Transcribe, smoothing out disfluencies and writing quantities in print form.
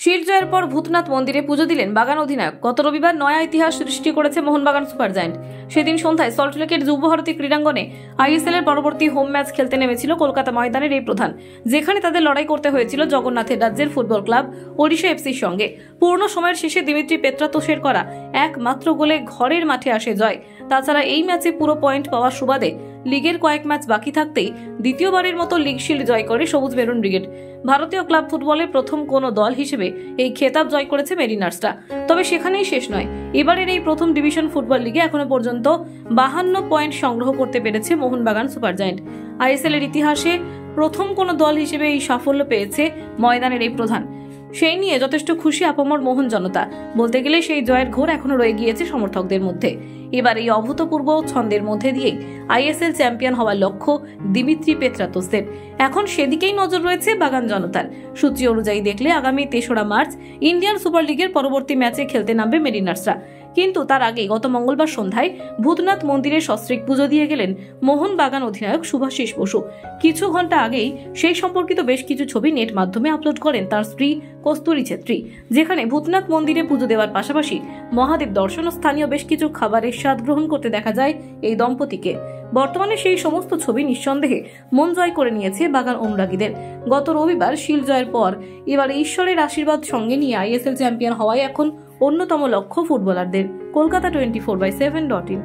Shield জয়ের পর ভূতনাথ মন্দিরে পুজো দিলেন বাগান অধিনায়ক। গত রবিবার নয়া ইতিহাস সৃষ্টি করেছে মোহনবাগান সুপার জায়ান্ট। সেদিন সন্ধ্যায় সল্টলেকের যুবভারতী ক্রীড়াঙ্গনে আইএসএল এর পরবর্তী হোম ম্যাচ খেলতে নেমেছিল কলকাতা ময়দানের এই প্রধান, যেখানে তাদের লড়াই করতে হয়েছিল জগন্নাথের রাজ্যের ফুটবল ক্লাব ওড়িশা এফসির সঙ্গে। পূর্ণ সময়ের শেষে দিমিত্রি পেত্রাতোসের করা একমাত্র গোলে ঘরের মাঠে আসে জয়। তাছাড়া এই ম্যাচে পুরো পয়েন্ট পাওয়ার সুবাদে লিগের কয়েক ম্যাচ বাকি থাকতেই দ্বিতীয়বারের মতো লিগ শিল্ড জয় করে সবুজ মেরুন ব্রিগেড। ভারতীয় ক্লাব ফুটবলের প্রথম কোনো দল হিসেবে এই খেতাব জয় করেছে মেরিনার্সরা। তবে সেখানেই শেষ নয়, এবারের এই প্রথম ডিভিশন ফুটবল লিগে এখনো পর্যন্ত 52 পয়েন্ট সংগ্রহ করতে পেরেছে মোহনবাগান সুপার জায়ান্ট। আইএসএল এর ইতিহাসে প্রথম কোনো দল হিসেবে এই সাফল্য পেয়েছে ময়দানের এই প্রধান। সেই নিয়ে যথেষ্ট খুশি আপামর মোহন জনতা। বলতে গেলে সেই জয়ের ঘোর এখনো রয়ে গিয়েছে সমর্থকদের মধ্যে। এবার এই অভূতপূর্ব ছন্দের মধ্যে দিয়েই আইএসএল চ্যাম্পিয়ন হওয়ার লক্ষ্য দিমিত্রি পেত্রাতোসের। এখন সেদিকেই নজর রয়েছে বাগান জনতার। সূচি অনুযায়ী দেখলে আগামী 3রা মার্চ ইন্ডিয়ান সুপার লিগের পরবর্তী ম্যাচে খেলতে নামবে মেরিনার্সরা। কিন্তু তার আগে গত মঙ্গলবার সন্ধ্যায় ভূতনাথ মন্দিরে সস্ত্রীক পুজো দিয়ে গেলেন মোহনবাগান অধিনায়ক শুভাশিস বসু। কিছু ঘন্টা আগেই সেই সম্পর্কিত বেশ কিছু ছবি নেট মাধ্যমে আপলোড করেন তার স্ত্রী কস্তুরী ছেত্রী, যেখানে ভূতনাথ মন্দিরে পুজো দেওয়ার পাশাপাশি মহাদেব দর্শন ও স্থানীয় বেশ কিছু খাবারের স্বাদ গ্রহণ করতে দেখা যায় এই দম্পতিকে। বর্তমানে সেই সমস্ত ছবি নিঃসন্দেহে মন জয় করে নিয়েছে বাগান অনুরাগীদের। গত রবিবার শিল্ড জয়ের পর এবার ঈশ্বরের আশীর্বাদ সঙ্গে নিয়ে আইএসএল চ্যাম্পিয়ন হওয়াই এখন অন্যতম লক্ষ্য ফুটবলারদের। কলকাতা 24/7.in।